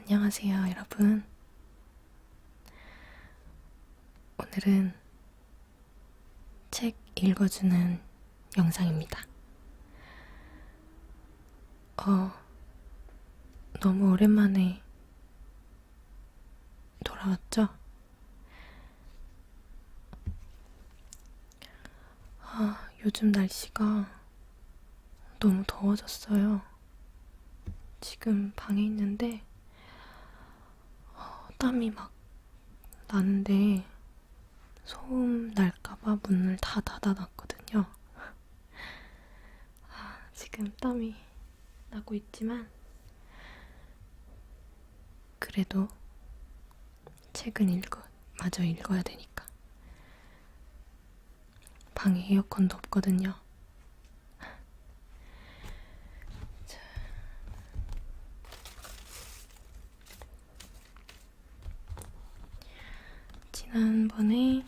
안녕하세요, 여러분. 오늘은 책 읽어주는 영상입니다. 너무 오랜만에 돌아왔죠? 요즘 날씨가 너무 더워졌어요. 지금 방에 있는데 땀이 막 나는데 소음 날까봐 문을 다 닫아놨거든요. 지금 땀이 나고 있지만 그래도 책은 마저 읽어야 되니까. 방에 에어컨도 없거든요. 지난번에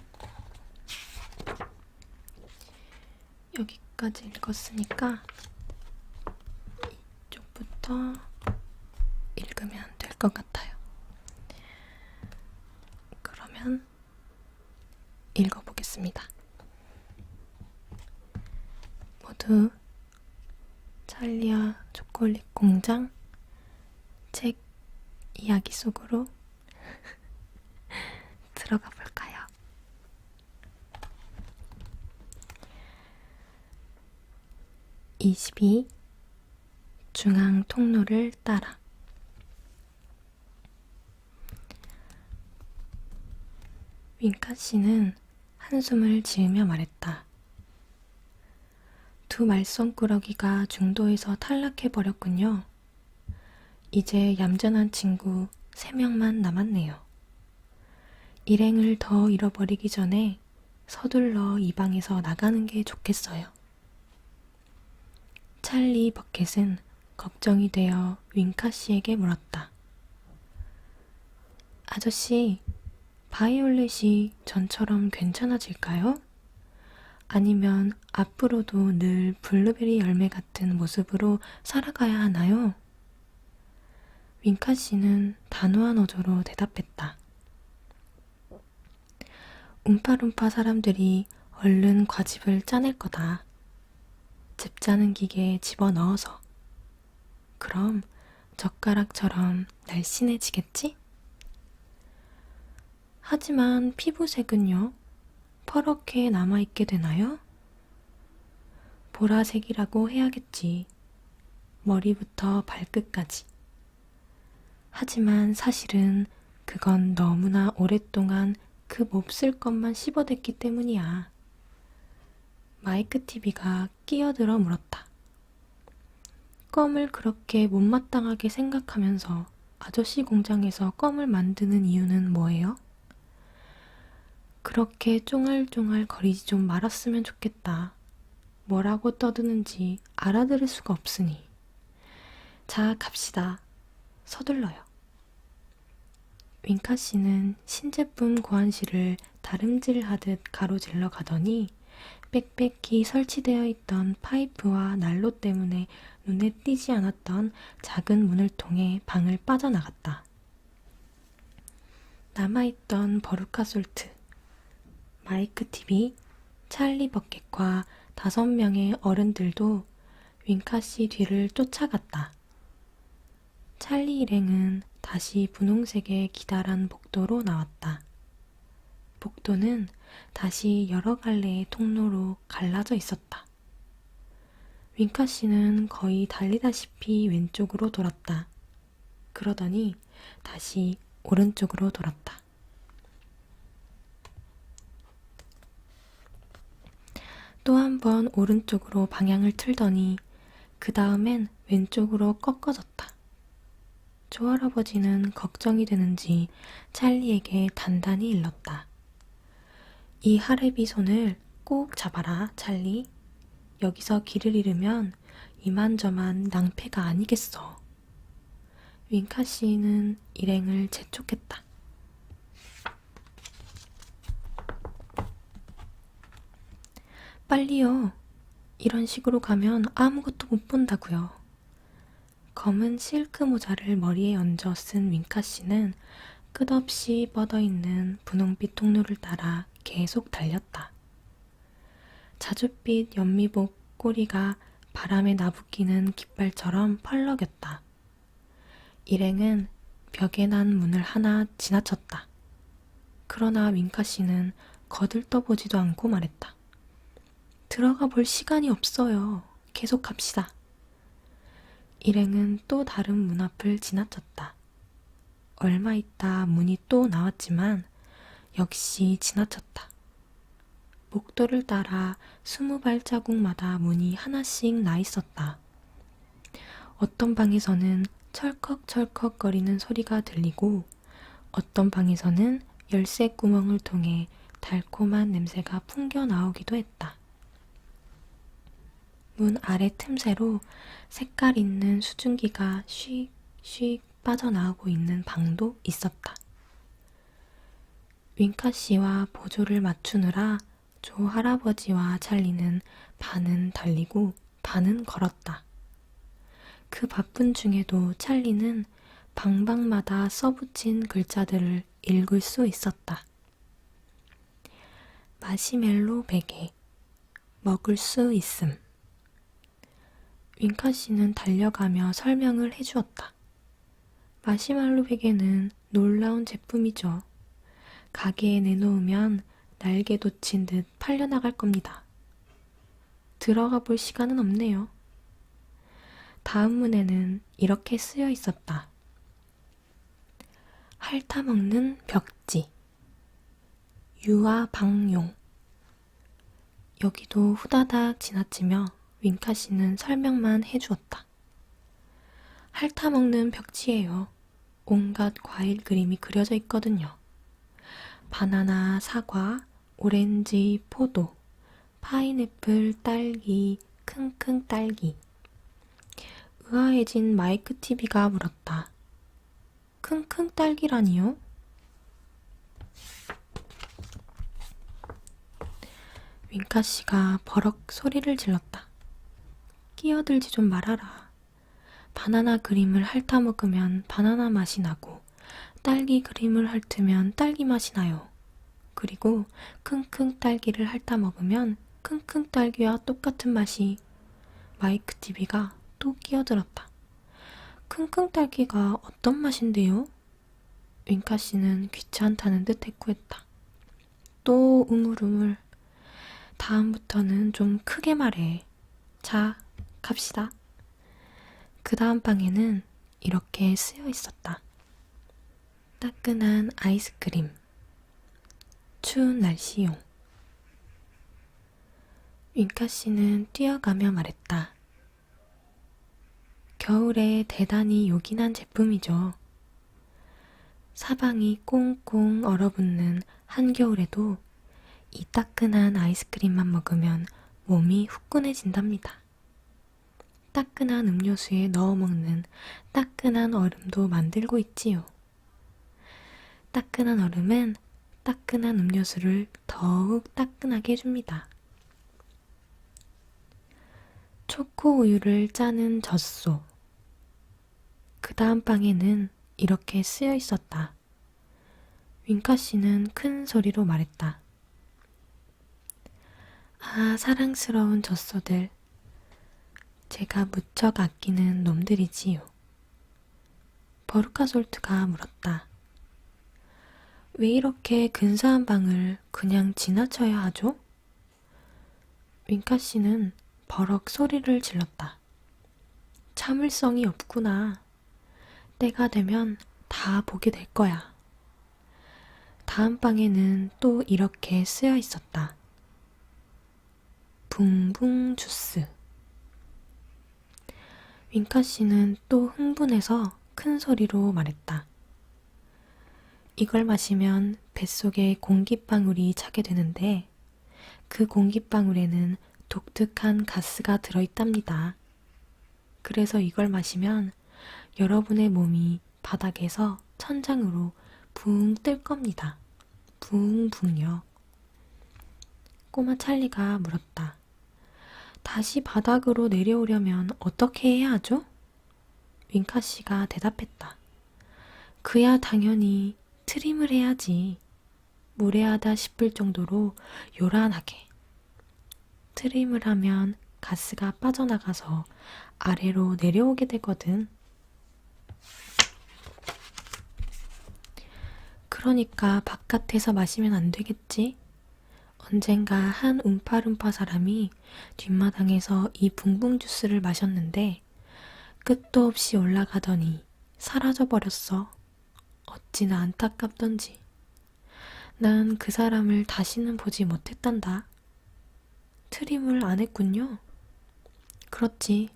여기까지 읽었으니까 이쪽부터 읽으면 될 것 같아요. 그러면 읽어보겠습니다. 모두 찰리와 초콜릿 공장 책 이야기 속으로 들어가 볼까요? (22) 중앙 통로를 따라. 윙카 씨는 한숨을 지으며 말했다. 두 말썽꾸러기가 중도에서 탈락해버렸군요. 이제 얌전한 친구 3명만 남았네요. 일행을 더 잃어버리기 전에 서둘러 이 방에서 나가는 게 좋겠어요. 찰리 버켓은 걱정이 되어 윙카 씨에게 물었다. 아저씨, 바이올렛이 전처럼 괜찮아질까요? 아니면 앞으로도 늘 블루베리 열매 같은 모습으로 살아가야 하나요? 윙카 씨는 단호한 어조로 대답했다. 움파룸파 사람들이 얼른 과즙을 짜낼 거다. 즙 짜는 기계에 집어넣어서. 그럼 젓가락처럼 날씬해지겠지? 하지만 피부색은요? 퍼렇게 남아있게 되나요? 보라색이라고 해야겠지. 머리부터 발끝까지. 하지만 사실은 그건 너무나 오랫동안 그 몹쓸 것만 씹어댔기 때문이야. 마이크 TV가 끼어들어 물었다. 껌을 그렇게 못마땅하게 생각하면서 아저씨 공장에서 껌을 만드는 이유는 뭐예요? 그렇게 쫑알쫑알 거리지 좀 말았으면 좋겠다. 뭐라고 떠드는지 알아들을 수가 없으니. 자, 갑시다. 서둘러요. 윙카 씨는 신제품 고안실을 다림질하듯 가로질러 가더니 빽빽히 설치되어 있던 파이프와 난로 때문에 눈에 띄지 않았던 작은 문을 통해 방을 빠져나갔다. 남아있던 버루카 솔트, 마이크 TV, 찰리 버켓과 5명의 어른들도 윙카 씨 뒤를 쫓아갔다. 찰리 일행은 다시 분홍색의 기다란 복도로 나왔다. 복도는 다시 여러 갈래의 통로로 갈라져 있었다. 윙카 씨는 거의 달리다시피 왼쪽으로 돌았다. 그러더니 다시 오른쪽으로 돌았다. 또 한 번 오른쪽으로 방향을 틀더니 그 다음엔 왼쪽으로 꺾어졌다. 조할아버지는 걱정이 되는지 찰리에게 단단히 일렀다. 이 하레비 손을 꼭 잡아라, 찰리. 여기서 길을 잃으면 이만저만 낭패가 아니겠어. 윙카 씨는 일행을 재촉했다. 빨리요. 이런 식으로 가면 아무것도 못 본다고요. 검은 실크 모자를 머리에 얹어 쓴 윙카 씨는 끝없이 뻗어있는 분홍빛 통로를 따라 계속 달렸다. 자줏빛 연미복 꼬리가 바람에 나부끼는 깃발처럼 펄럭였다. 일행은 벽에 난 문을 하나 지나쳤다. 그러나 윙카 씨는 거들떠보지도 않고 말했다. 들어가 볼 시간이 없어요. 계속 갑시다. 일행은 또 다른 문 앞을 지나쳤다. 얼마 있다 문이 또 나왔지만 역시 지나쳤다. 목도를 따라 20발자국마다 문이 하나씩 나 있었다. 어떤 방에서는 철컥철컥거리는 소리가 들리고 어떤 방에서는 열쇠 구멍을 통해 달콤한 냄새가 풍겨 나오기도 했다. 문 아래 틈새로 색깔 있는 수증기가 씩 빠져나오고 있는 방도 있었다. 윙카 씨와 보조를 맞추느라 조 할아버지와 찰리는 반은 달리고 반은 걸었다. 그 바쁜 중에도 찰리는 방방마다 써붙인 글자들을 읽을 수 있었다. 마시멜로 베개, 먹을 수 있음. 윙카 씨는 달려가며 설명을 해주었다. 마시멜로 베개는 놀라운 제품이죠. 가게에 내놓으면 날개 돋친 듯 팔려나갈 겁니다. 들어가 볼 시간은 없네요. 다음 문에는 이렇게 쓰여 있었다. 핥아먹는 벽지, 유아방용. 여기도 후다닥 지나치며 윙카 씨는 설명만 해주었다. 핥아먹는 벽지예요. 온갖 과일 그림이 그려져 있거든요. 바나나, 사과, 오렌지, 포도, 파인애플, 딸기, 킁킁 딸기. 의아해진 마이크 TV가 물었다. 킁킁 딸기라니요? 윙카 씨가 버럭 소리를 질렀다. 끼어들지 좀 말아라. 바나나 그림을 핥아먹으면 바나나 맛이 나고 딸기 그림을 핥으면 딸기 맛이 나요. 그리고 킁킁 딸기를 핥아먹으면 킁킁 딸기와 똑같은 맛이. 마이크 TV가 또 끼어들었다. 킁킁 딸기가 어떤 맛인데요? 윙카 씨는 귀찮다는 듯 대꾸했다. 또 우물우물. 다음부터는 좀 크게 말해. 자, 갑시다. 그 다음 방에는 이렇게 쓰여 있었다. 따끈한 아이스크림. 추운 날씨용. 윙카 씨는 뛰어가며 말했다. 겨울에 대단히 요긴한 제품이죠. 사방이 꽁꽁 얼어붙는 한겨울에도 이 따끈한 아이스크림만 먹으면 몸이 후끈해진답니다. 따끈한 음료수에 넣어 먹는 따끈한 얼음도 만들고 있지요. 따끈한 얼음은 따끈한 음료수를 더욱 따끈하게 해줍니다. 초코 우유를 짜는 젖소. 그 다음 방에는 이렇게 쓰여 있었다. 윙카 씨는 큰 소리로 말했다. 아, 사랑스러운 젖소들. 제가 무척 아끼는 놈들이지요. 버루카솔트가 물었다. 왜 이렇게 근사한 방을 그냥 지나쳐야 하죠? 윙카 씨는 버럭 소리를 질렀다. 참을성이 없구나. 때가 되면 다 보게 될 거야. 다음 방에는 또 이렇게 쓰여 있었다. 붕붕 주스. 윙카 씨는 또 흥분해서 큰 소리로 말했다. 이걸 마시면 뱃속에 공기방울이 차게 되는데 그 공기방울에는 독특한 가스가 들어있답니다. 그래서 이걸 마시면 여러분의 몸이 바닥에서 천장으로 붕 뜰 겁니다. 붕붕요. 꼬마 찰리가 물었다. 다시 바닥으로 내려오려면 어떻게 해야 하죠? 윙카 씨가 대답했다. 그야 당연히 트림을 해야지. 무례하다 싶을 정도로 요란하게. 트림을 하면 가스가 빠져나가서 아래로 내려오게 되거든. 그러니까 바깥에서 마시면 안 되겠지? 언젠가 한 움파룸파 사람이 뒷마당에서 이 붕붕 주스를 마셨는데 끝도 없이 올라가더니 사라져버렸어. 어찌나 안타깝던지. 난 그 사람을 다시는 보지 못했단다. 트림을 안 했군요. 그렇지.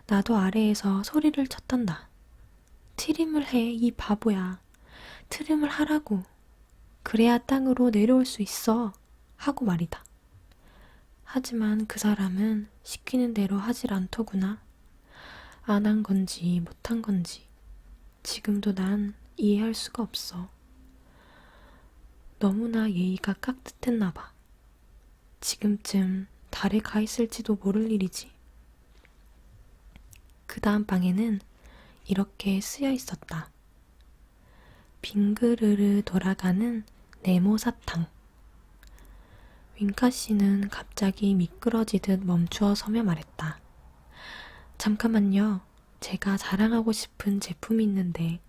나도 아래에서 소리를 쳤단다. 트림을 해, 이 바보야. 트림을 하라고. 그래야 땅으로 내려올 수 있어. 하고 말이다. 하지만 그 사람은 시키는 대로 하질 않더구나. 안 한 건지 못 한 건지 지금도 난 이해할 수가 없어. 너무나 예의가 깍듯했나 봐. 지금쯤 달에 가 있을지도 모를 일이지. 그 다음 방에는 이렇게 쓰여 있었다. 빙그르르 돌아가는 네모 사탕. 윙카 씨는 갑자기 미끄러지듯 멈추어 서며 말했다. 잠깐만요. 제가 자랑하고 싶은 제품이 있는데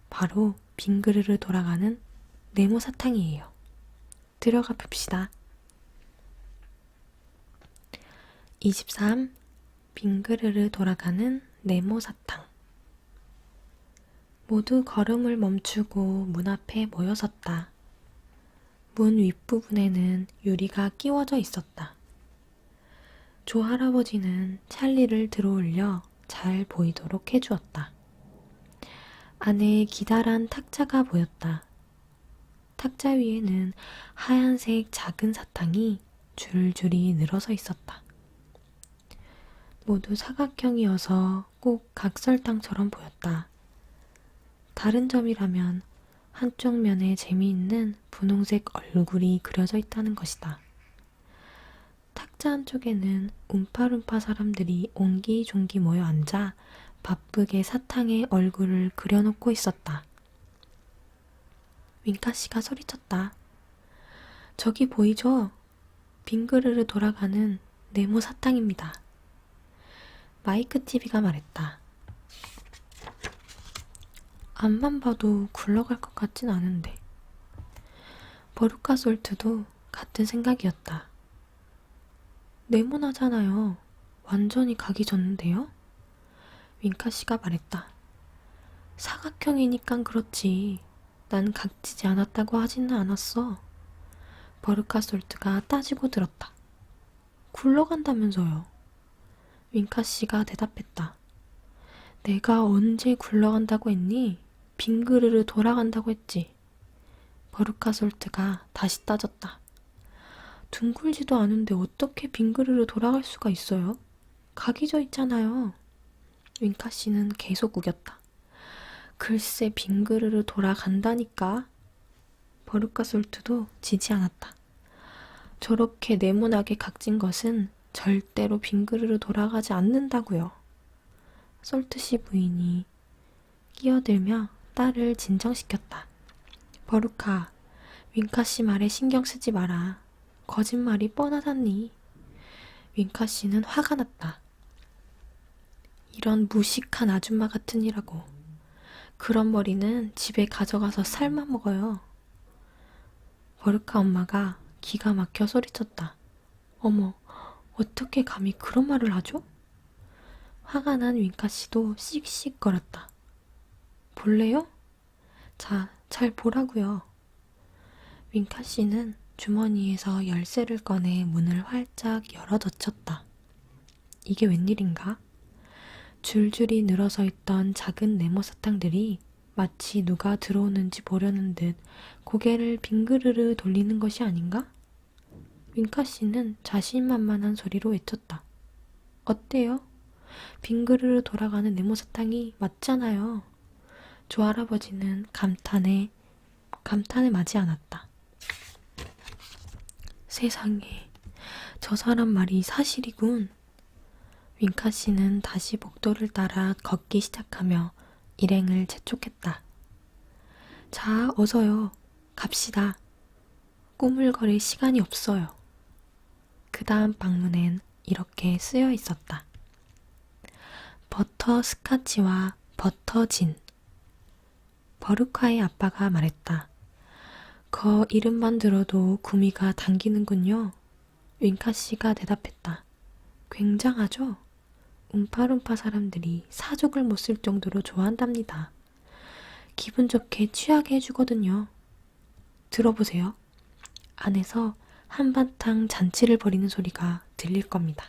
바로 빙그르르 돌아가는 네모 사탕이에요. 들어가 봅시다. 23. 빙그르르 돌아가는 네모 사탕. 모두 걸음을 멈추고 문 앞에 모여 섰다. 문 윗부분에는 유리가 끼워져 있었다. 조 할아버지는 찰리를 들어올려 잘 보이도록 해주었다. 안에 기다란 탁자가 보였다. 탁자 위에는 하얀색 작은 사탕이 줄줄이 늘어서 있었다. 모두 사각형이어서 꼭 각설탕처럼 보였다. 다른 점이라면 한쪽 면에 재미있는 분홍색 얼굴이 그려져 있다는 것이다. 탁자 한쪽에는 움파룸파 사람들이 옹기종기 모여 앉아 바쁘게 사탕에 얼굴을 그려놓고 있었다. 윙카 씨가 소리쳤다. 저기 보이죠? 빙그르르 돌아가는 네모 사탕입니다. 마이크 TV가 말했다. 앞만 봐도 굴러갈 것 같진 않은데. 버루카 솔트도 같은 생각이었다. 네모나잖아요. 완전히 각이 졌는데요? 윙카 씨가 말했다. 사각형이니깐 그렇지. 난 각지지 않았다고 하지는 않았어. 버루카 솔트가 따지고 들었다. 굴러간다면서요. 윙카 씨가 대답했다. 내가 언제 굴러간다고 했니? 빙그르르 돌아간다고 했지. 버루카 솔트가 다시 따졌다. 둥글지도 않은데 어떻게 빙그르르 돌아갈 수가 있어요? 각이 져 있잖아요. 윙카 씨는 계속 우겼다. 글쎄 빙그르르 돌아간다니까. 버루카 솔트도 지지 않았다. 저렇게 네모나게 각진 것은 절대로 빙그르르 돌아가지 않는다고요. 솔트씨 부인이 끼어들며 딸을 진정시켰다. 버루카, 윙카씨 말에 신경 쓰지 마라. 거짓말이 뻔하잖니. 윙카씨는 화가 났다. 이런 무식한 아줌마 같으니라고. 그런 머리는 집에 가져가서 삶아 먹어요. 버루카 엄마가 기가 막혀 소리쳤다. 어머, 어떻게 감히 그런 말을 하죠? 화가 난 윙카씨도 씩씩거렸다. 볼래요? 자, 잘 보라고요. 윙카씨는 주머니에서 열쇠를 꺼내 문을 활짝 열어젖혔다. 이게 웬일인가? 줄줄이 늘어서 있던 작은 네모 사탕들이 마치 누가 들어오는지 보려는 듯 고개를 빙그르르 돌리는 것이 아닌가? 윙카씨는 자신만만한 소리로 외쳤다. 어때요? 빙그르르 돌아가는 네모 사탕이 맞잖아요. 조 할아버지는 감탄에 마지 않았다. 세상에, 저 사람 말이 사실이군. 윙카 씨는 다시 복도를 따라 걷기 시작하며 일행을 재촉했다. 자, 어서요. 갑시다. 꾸물거릴 시간이 없어요. 그 다음 방문엔 이렇게 쓰여 있었다. 버터 스카치와 버터 진. 버루카의 아빠가 말했다. 거 이름만 들어도 구미가 당기는군요. 윙카 씨가 대답했다. 굉장하죠? 움파룸파 사람들이 사족을 못 쓸 정도로 좋아한답니다. 기분 좋게 취하게 해주거든요. 들어보세요. 안에서 한바탕 잔치를 벌이는 소리가 들릴 겁니다.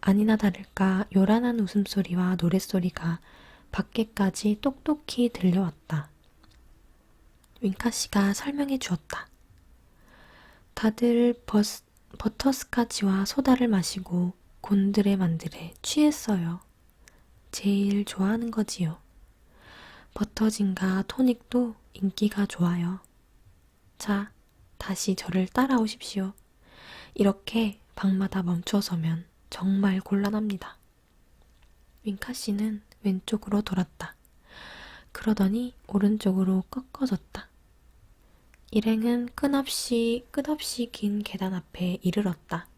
아니나 다를까 요란한 웃음소리와 노랫소리가 밖에까지 똑똑히 들려왔다. 윙카 씨가 설명해 주었다. 다들 버터스카치와 소다를 마시고 곤드레 만드레 취했어요. 제일 좋아하는 거지요. 버터진과 토닉도 인기가 좋아요. 자, 다시 저를 따라오십시오. 이렇게 방마다 멈춰서면 정말 곤란합니다. 윙카 씨는 왼쪽으로 돌았다. 그러더니 오른쪽으로 꺾어졌다. 일행은 끝없이 긴 계단 앞에 이르렀다.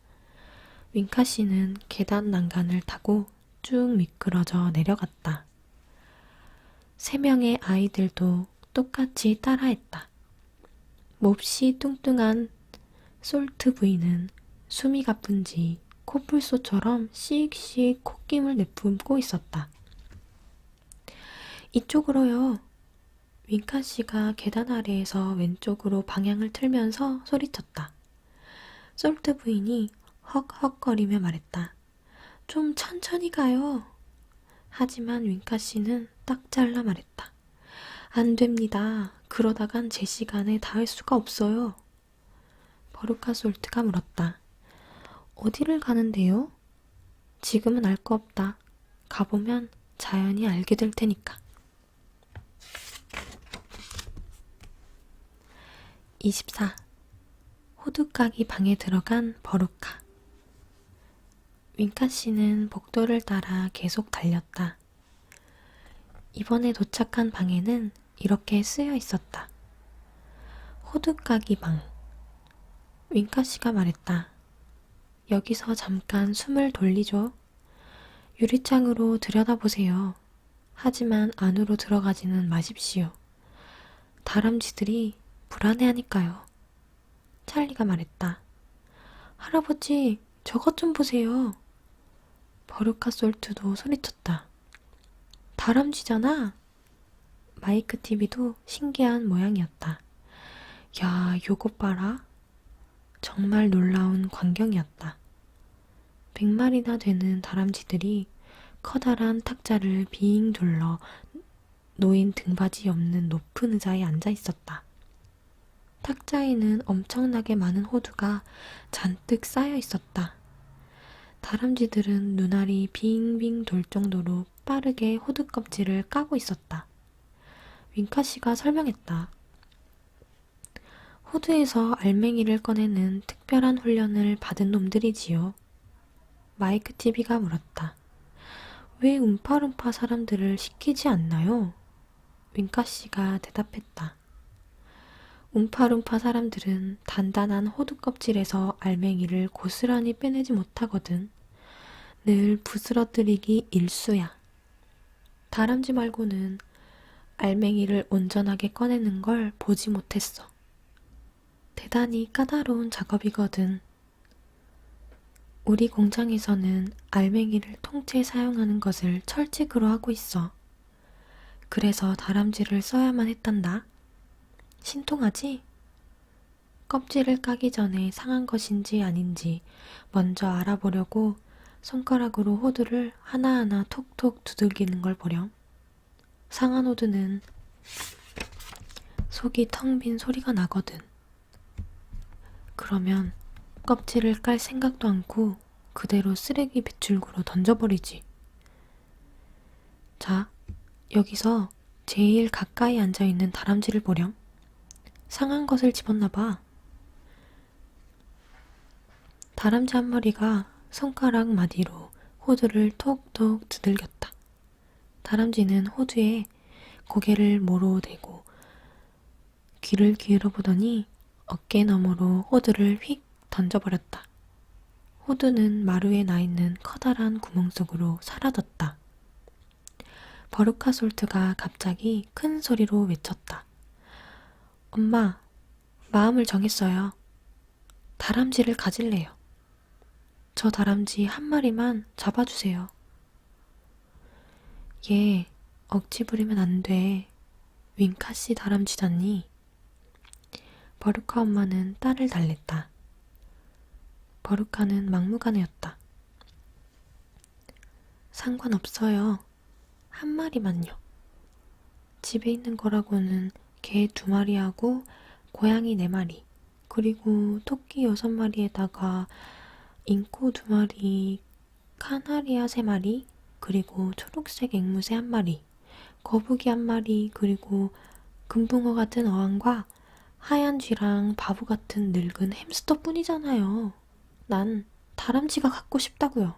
윙카 씨는 계단 난간을 타고 쭉 미끄러져 내려갔다. 3명의 아이들도 똑같이 따라했다. 몹시 뚱뚱한 솔트 부인은 숨이 가쁜지 코뿔소처럼 씩씩 콧김을 내뿜고 있었다. 이쪽으로요. 윙카 씨가 계단 아래에서 윙쪽으로 방향을 틀면서 소리쳤다. 솔트 부인이 헉헉거리며 말했다. 좀 천천히 가요. 하지만 윙카 씨는 딱 잘라 말했다. 안 됩니다. 그러다간 제 시간에 닿을 수가 없어요. 버루카 솔트가 물었다. 어디를 가는데요? 지금은 알 거 없다. 가보면 자연히 알게 될 테니까. 24. 호두까기 방에 들어간 버루카. 윙카 씨는 복도를 따라 계속 달렸다. 이번에 도착한 방에는 이렇게 쓰여 있었다. 호두까기 방. 윙카 씨가 말했다. 여기서 잠깐 숨을 돌리죠. 유리창으로 들여다보세요. 하지만 안으로 들어가지는 마십시오. 다람쥐들이 불안해하니까요. 찰리가 말했다. 할아버지, 저것 좀 보세요. 버루카 솔트도 소리쳤다. 다람쥐잖아. 마이크 TV도 신기한 모양이었다. 야, 요것 봐라. 정말 놀라운 광경이었다. 100마리나 되는 다람쥐들이 커다란 탁자를 빙 둘러 놓인 등받이 없는 높은 의자에 앉아 있었다. 탁자에는 엄청나게 많은 호두가 잔뜩 쌓여 있었다. 다람쥐들은 눈알이 빙빙 돌 정도로 빠르게 호두 껍질을 까고 있었다. 윙카 씨가 설명했다. 호두에서 알맹이를 꺼내는 특별한 훈련을 받은 놈들이지요. 마이크 TV가 물었다. 왜 움파룸파 사람들을 시키지 않나요? 윙카 씨가 대답했다. 움파룸파 사람들은 단단한 호두 껍질에서 알맹이를 고스란히 빼내지 못하거든. 늘 부스러뜨리기 일쑤야. 다람쥐 말고는 알맹이를 온전하게 꺼내는 걸 보지 못했어. 대단히 까다로운 작업이거든. 우리 공장에서는 알맹이를 통째 사용하는 것을 철칙으로 하고 있어. 그래서 다람쥐를 써야만 했단다. 신통하지? 껍질을 까기 전에 상한 것인지 아닌지 먼저 알아보려고 손가락으로 호두를 하나하나 톡톡 두들기는 걸 보렴. 상한 호두는 속이 텅 빈 소리가 나거든. 그러면 껍질을 깔 생각도 않고 그대로 쓰레기 배출구로 던져버리지. 자, 여기서 제일 가까이 앉아있는 다람쥐를 보렴. 상한 것을 집었나봐. 다람쥐 한 마리가 손가락 마디로 호두를 톡톡 두들겼다. 다람쥐는 호두에 고개를 모로 대고 귀를 기울여 보더니 어깨 너머로 호두를 휙 던져버렸다. 호두는 마루에 나 있는 커다란 구멍 속으로 사라졌다. 버루카솔트가 갑자기 큰 소리로 외쳤다. 엄마, 마음을 정했어요. 다람쥐를 가질래요. 저 다람쥐 한 마리만 잡아주세요. 얘 억지 부리면 안 돼. 윙카씨 다람쥐잖니. 버루카 엄마는 딸을 달랬다. 버루카는 막무가내였다. 상관없어요. 한 마리만요. 집에 있는 거라고는 개 2마리하고 고양이 4마리, 그리고 토끼 6마리에다가 잉코 2마리, 카나리아 3마리, 그리고 초록색 앵무새 1마리, 거북이 1마리, 그리고 금붕어 같은 어항과 하얀 쥐랑 바보 같은 늙은 햄스터뿐이잖아요. 난 다람쥐가 갖고 싶다고요.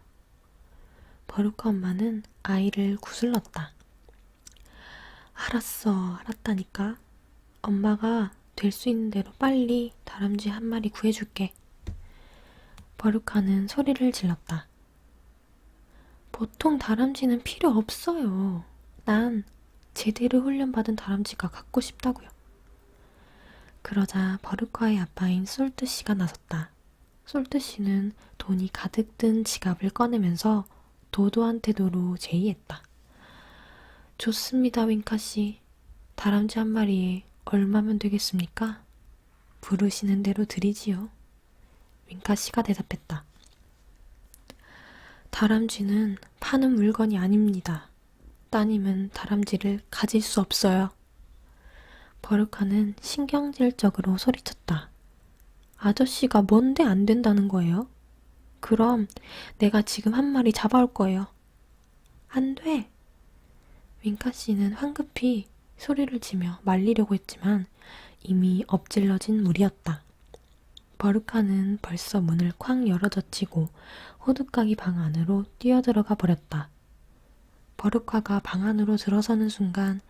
버루카 엄마는 아이를 구슬렀다. 알았어, 알았다니까. 엄마가 될 수 있는 대로 빨리 다람쥐 한 마리 구해줄게. 버루카는 소리를 질렀다. 보통 다람쥐는 필요 없어요. 난 제대로 훈련받은 다람쥐가 갖고 싶다고요. 그러자 버루카의 아빠인 솔트 씨가 나섰다. 솔트 씨는 돈이 가득 든 지갑을 꺼내면서 도도한 태도로 제의했다. 좋습니다, 윙카 씨. 다람쥐 한 마리에 얼마면 되겠습니까? 부르시는 대로 드리지요. 윙카 씨가 대답했다. 다람쥐는 파는 물건이 아닙니다. 따님은 다람쥐를 가질 수 없어요. 버루카는 신경질적으로 소리쳤다. 아저씨가 뭔데 안 된다는 거예요? 그럼 내가 지금 한 마리 잡아올 거예요. 안 돼. 윙카 씨는 황급히 소리를 지며 말리려고 했지만 이미 엎질러진 물이었다. 버루카는 벌써 문을 쾅 열어젖히고 호두까기 방 안으로 뛰어들어가 버렸다. 버루카가 방 안으로 들어서는 순간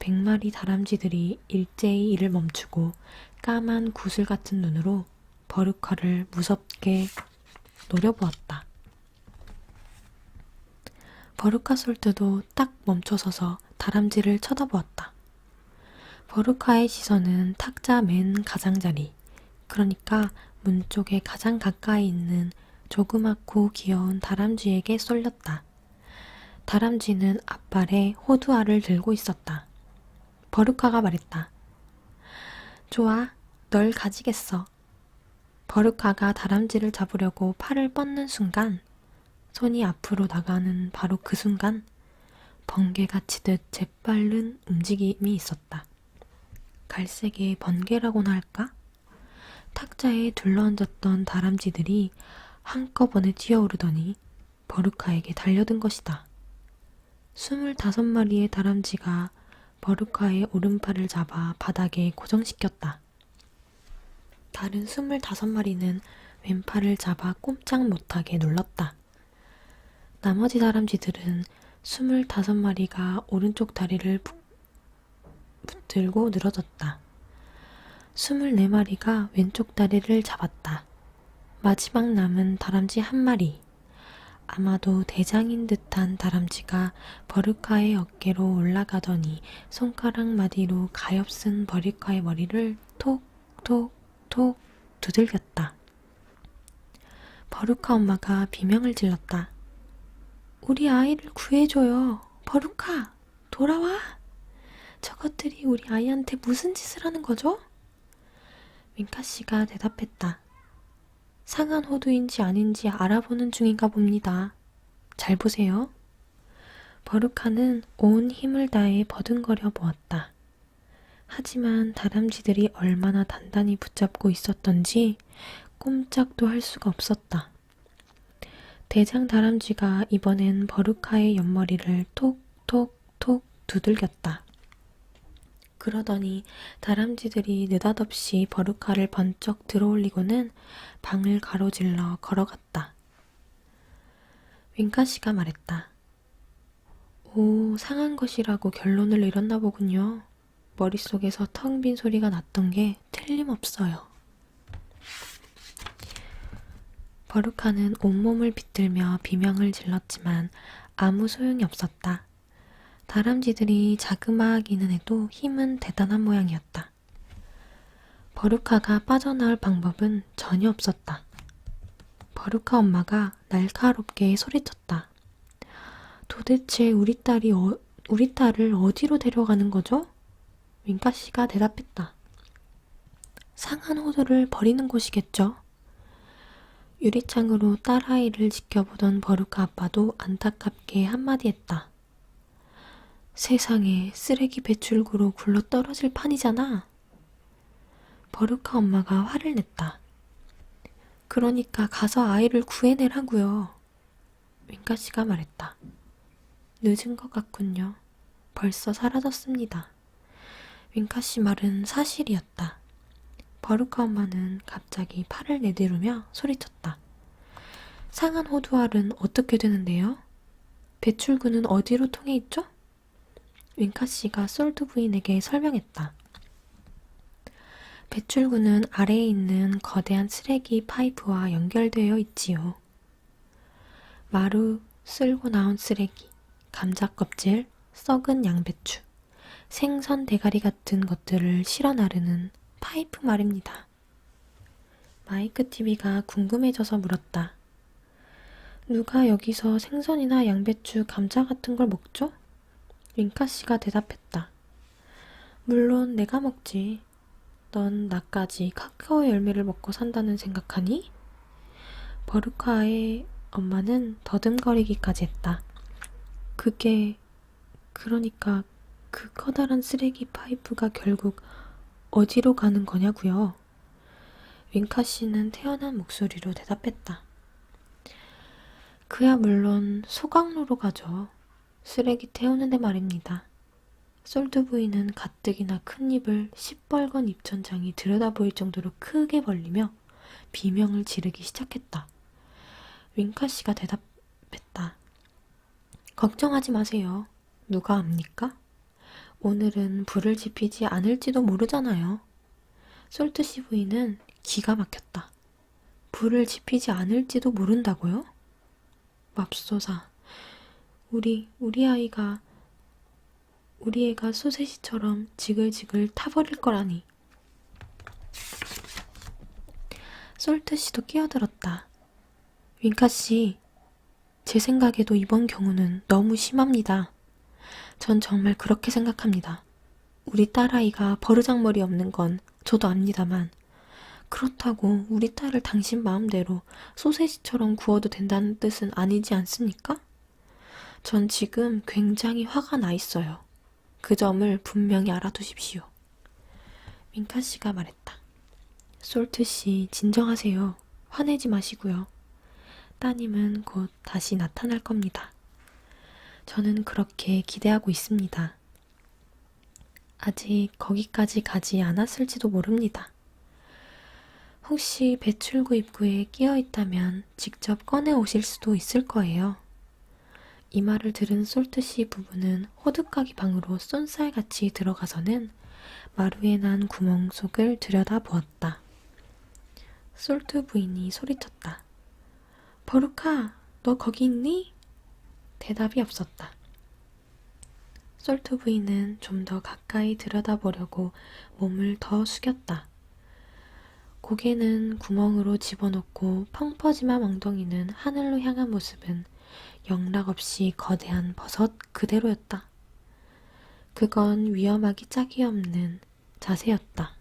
100마리 다람쥐들이 일제히 일을 멈추고 까만 구슬 같은 눈으로 버루카를 무섭게 노려보았다. 버루카 솔트도 딱 멈춰서서 다람쥐를 쳐다보았다. 버루카의 시선은 탁자 맨 가장자리, 그러니까 문 쪽에 가장 가까이 있는 조그맣고 귀여운 다람쥐에게 쏠렸다. 다람쥐는 앞발에 호두알을 들고 있었다. 버루카가 말했다. 좋아, 널 가지겠어. 버루카가 다람쥐를 잡으려고 팔을 뻗는 순간, 손이 앞으로 나가는 바로 그 순간 번개가 치듯 재빠른 움직임이 있었다. 갈색의 번개라고나 할까? 탁자에 둘러앉았던 다람쥐들이 한꺼번에 뛰어오르더니 버루카에게 달려든 것이다. 25마리의 다람쥐가 버루카의 오른팔을 잡아 바닥에 고정시켰다. 다른 25마리는 왼팔을 잡아 꼼짝 못하게 눌렀다. 나머지 다람쥐들은 25마리가 오른쪽 다리를 붙들고 늘어졌다. 24마리가 왼쪽 다리를 잡았다. 마지막 남은 다람쥐 1마리. 아마도 대장인 듯한 다람쥐가 버루카의 어깨로 올라가더니 손가락 마디로 가엾은 버루카의 머리를 톡톡톡 두들겼다. 버루카 엄마가 비명을 질렀다. 우리 아이를 구해줘요. 버루카, 돌아와. 저것들이 우리 아이한테 무슨 짓을 하는 거죠? 윙카 씨가 대답했다. 상한 호두인지 아닌지 알아보는 중인가 봅니다. 잘 보세요. 버루카는 온 힘을 다해 버둥거려 보았다. 하지만 다람쥐들이 얼마나 단단히 붙잡고 있었던지 꼼짝도 할 수가 없었다. 대장 다람쥐가 이번엔 버루카의 옆머리를 톡톡톡 두들겼다. 그러더니 다람쥐들이 느닷없이 버루카를 번쩍 들어올리고는 방을 가로질러 걸어갔다. 윙카 씨가 말했다. 오, 상한 것이라고 결론을 내렸나 보군요. 머릿속에서 텅 빈 소리가 났던 게 틀림없어요. 버루카는 온몸을 비틀며 비명을 질렀지만 아무 소용이 없었다. 다람쥐들이 자그마하기는 해도 힘은 대단한 모양이었다. 버루카가 빠져나올 방법은 전혀 없었다. 버루카 엄마가 날카롭게 소리쳤다. 도대체 우리 딸을 어디로 데려가는 거죠? 윙카 씨가 대답했다. 상한 호두를 버리는 곳이겠죠. 유리창으로 딸아이를 지켜보던 버루카 아빠도 안타깝게 한마디 했다. 세상에 쓰레기 배출구로 굴러 떨어질 판이잖아. 버루카 엄마가 화를 냈다. 그러니까 가서 아이를 구해내라고요. 윙카 씨가 말했다. 늦은 것 같군요. 벌써 사라졌습니다. 윙카 씨 말은 사실이었다. 버루카 엄마는 갑자기 팔을 내디르며 소리쳤다. 상한 호두알은 어떻게 되는데요? 배출구는 어디로 통해 있죠? 윙카 씨가 솔트 부인에게 설명했다. 배출구는 아래에 있는 거대한 쓰레기 파이프와 연결되어 있지요. 마루, 쓸고 나온 쓰레기, 감자 껍질, 썩은 양배추, 생선 대가리 같은 것들을 실어 나르는 파이프 말입니다. 마이크 TV가 궁금해져서 물었다. 누가 여기서 생선이나 양배추, 감자 같은 걸 먹죠? 윙카 씨가 대답했다. 물론 내가 먹지. 넌 나까지 카카오 열매를 먹고 산다는 생각하니? 버루카의 엄마는 더듬거리기까지 했다. 그러니까 그 커다란 쓰레기 파이프가 결국 어디로 가는 거냐고요? 윙카 씨는 태연한 목소리로 대답했다. 그야 물론 소각로로 가죠. 쓰레기 태우는데 말입니다. 솔트 부인은 가뜩이나 큰 입을 시뻘건 입천장이 들여다보일 정도로 크게 벌리며 비명을 지르기 시작했다. 윙카 씨가 대답했다. 걱정하지 마세요. 누가 압니까? 오늘은 불을 지피지 않을지도 모르잖아요. 솔트 씨 부인은 기가 막혔다. 불을 지피지 않을지도 모른다고요? 맙소사. 우리 애가 소세지처럼 지글지글 타버릴 거라니. 솔트 씨도 끼어들었다. 윙카 씨, 제 생각에도 이번 경우는 너무 심합니다. 전 정말 그렇게 생각합니다. 우리 딸아이가 버르장머리 없는 건 저도 압니다만 그렇다고 우리 딸을 당신 마음대로 소세지처럼 구워도 된다는 뜻은 아니지 않습니까? 전 지금 굉장히 화가 나 있어요. 그 점을 분명히 알아두십시오. 윙카 씨가 말했다. 솔트 씨, 진정하세요. 화내지 마시고요. 따님은 곧 다시 나타날 겁니다. 저는 그렇게 기대하고 있습니다. 아직 거기까지 가지 않았을지도 모릅니다. 혹시 배출구 입구에 끼어 있다면 직접 꺼내 오실 수도 있을 거예요. 이 말을 들은 솔트 씨 부부는 호두까기 방으로 쏜살같이 들어가서는 마루에 난 구멍 속을 들여다보았다. 솔트 부인이 소리쳤다. 버루카, 너 거기 있니? 대답이 없었다. 솔트 부인은 좀 더 가까이 들여다보려고 몸을 더 숙였다. 고개는 구멍으로 집어넣고 펑퍼짐한 엉덩이는 하늘로 향한 모습은 영락없이 거대한 버섯 그대로였다. 그건 위험하기 짝이 없는 자세였다.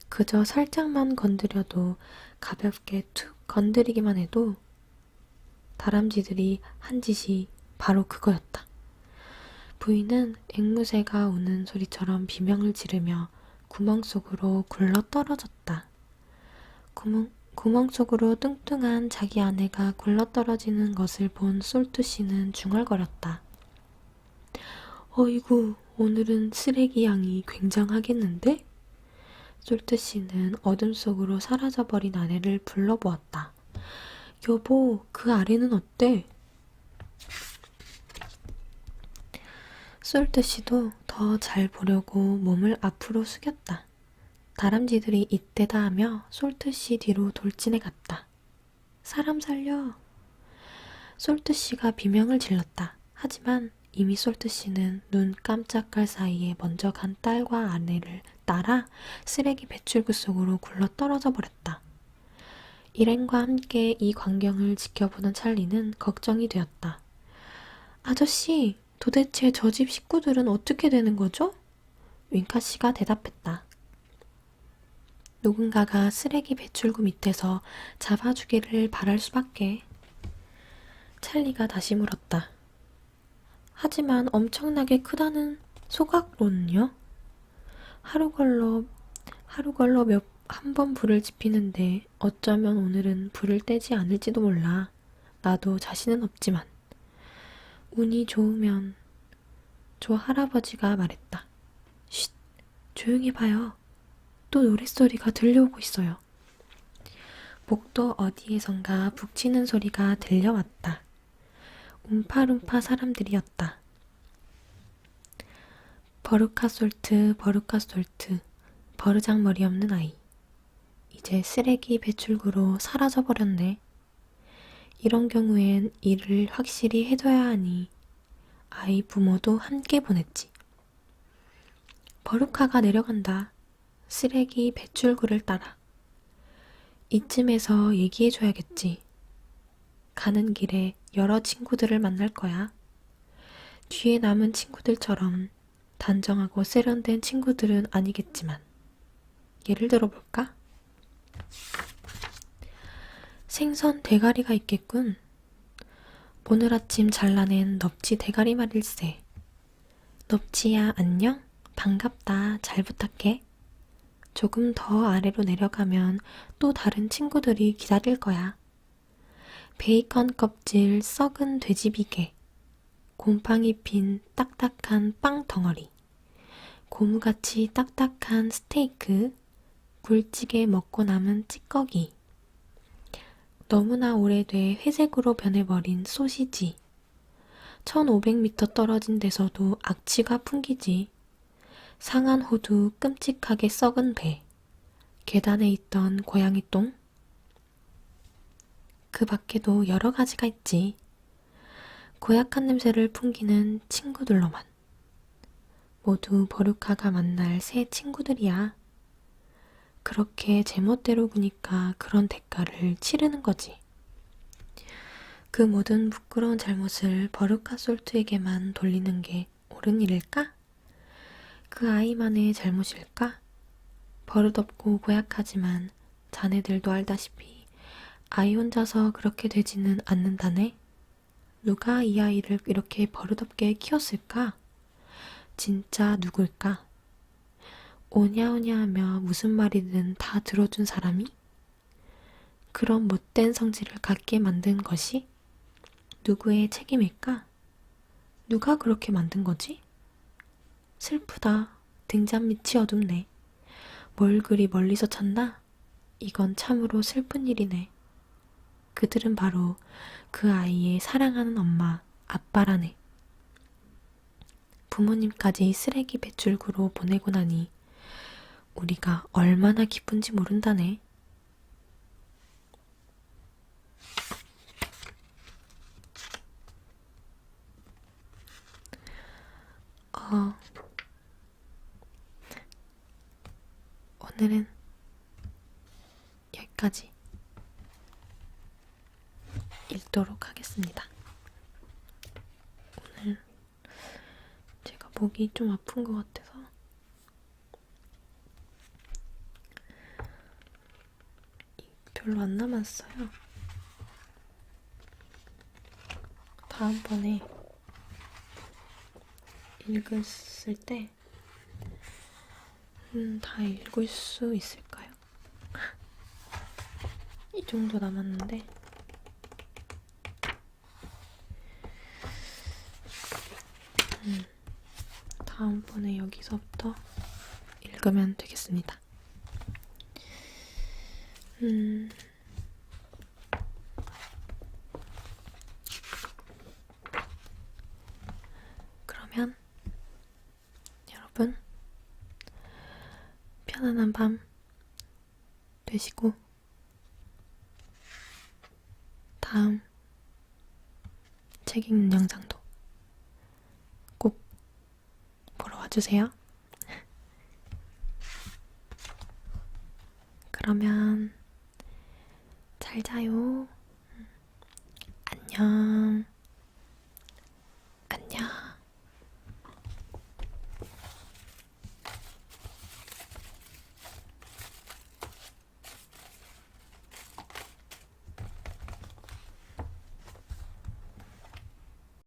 그저 살짝만 건드려도 가볍게 툭 건드리기만 해도 다람쥐들이 한 짓이 바로 그거였다. 부인은 앵무새가 우는 소리처럼 비명을 지르며 구멍 속으로 굴러 떨어졌다. 구멍 속으로 뚱뚱한 자기 아내가 굴러떨어지는 것을 본 솔트 씨는 중얼거렸다. 어이구, 오늘은 쓰레기 양이 굉장하겠는데? 솔트 씨는 어둠 속으로 사라져버린 아내를 불러보았다. 여보, 그 아래는 어때? 솔트 씨도 더 잘 보려고 몸을 앞으로 숙였다. 다람쥐들이 이때다 하며 솔트 씨 뒤로 돌진해 갔다. 사람 살려! 솔트 씨가 비명을 질렀다. 하지만 이미 솔트 씨는 눈 깜짝할 사이에 먼저 간 딸과 아내를 따라 쓰레기 배출구 속으로 굴러 떨어져 버렸다. 일행과 함께 이 광경을 지켜보는 찰리는 걱정이 되었다. 아저씨, 도대체 저 집 식구들은 어떻게 되는 거죠? 윙카 씨가 대답했다. 누군가가 쓰레기 배출구 밑에서 잡아주기를 바랄 수밖에. 찰리가 다시 물었다. 하지만 엄청나게 크다는 소각로는요? 하루 걸러 한 번 불을 지피는데 어쩌면 오늘은 불을 떼지 않을지도 몰라. 나도 자신은 없지만. 운이 좋으면. 조 할아버지가 말했다. 쉿, 조용히 봐요. 또 노랫소리가 들려오고 있어요. 복도 어디에선가 북치는 소리가 들려왔다. 움파룸파 사람들이었다. 버루카솔트, 버루카솔트, 버르장머리 없는 아이. 이제 쓰레기 배출구로 사라져버렸네. 이런 경우엔 일을 확실히 해둬야 하니 아이 부모도 함께 보냈지. 버루카가 내려간다. 쓰레기 배출구를 따라. 이쯤에서 얘기해줘야겠지. 가는 길에 여러 친구들을 만날 거야. 뒤에 남은 친구들처럼 단정하고 세련된 친구들은 아니겠지만 예를 들어볼까? 생선 대가리가 있겠군. 오늘 아침 잘라낸 넙치 대가리 말일세. 넙치야 안녕? 반갑다. 잘 부탁해. 조금 더 아래로 내려가면 또 다른 친구들이 기다릴 거야. 베이컨 껍질 썩은 돼지비계, 곰팡이 핀 딱딱한 빵 덩어리, 고무같이 딱딱한 스테이크, 굴찌개 먹고 남은 찌꺼기, 너무나 오래돼 회색으로 변해버린 소시지, 1500m 떨어진 데서도 악취가 풍기지, 상한 호두 끔찍하게 썩은 배, 계단에 있던 고양이 똥, 그 밖에도 여러 가지가 있지. 고약한 냄새를 풍기는 친구들로만. 모두 버루카가 만날 새 친구들이야. 그렇게 제멋대로 구니까 그런 대가를 치르는 거지. 그 모든 부끄러운 잘못을 버루카 솔트에게만 돌리는 게 옳은 일일까? 그 아이만의 잘못일까? 버릇없고 고약하지만 자네들도 알다시피 아이 혼자서 그렇게 되지는 않는다네. 누가 이 아이를 이렇게 버릇없게 키웠을까? 진짜 누굴까? 오냐오냐 하며 무슨 말이든 다 들어준 사람이? 그런 못된 성질을 갖게 만든 것이? 누구의 책임일까? 누가 그렇게 만든 거지? 슬프다. 등잔 밑이 어둡네. 뭘 그리 멀리서 찾나? 이건 참으로 슬픈 일이네. 그들은 바로 그 아이의 사랑하는 엄마, 아빠라네. 부모님까지 쓰레기 배출구로 보내고 나니 우리가 얼마나 기쁜지 모른다네. 오늘은 여기까지 읽도록 하겠습니다. 오늘 제가 목이 좀 아픈 것 같아서 별로 안 남았어요. 다음번에 읽었을 때 다 읽을 수 있을까요? 이 정도 남았는데 다음번에 여기서부터 읽으면 되겠습니다. 여러분, 편안한 밤 되시고 다음 책 읽는 영상도 꼭 보러 와주세요. 그러면 잘 자요. 안녕.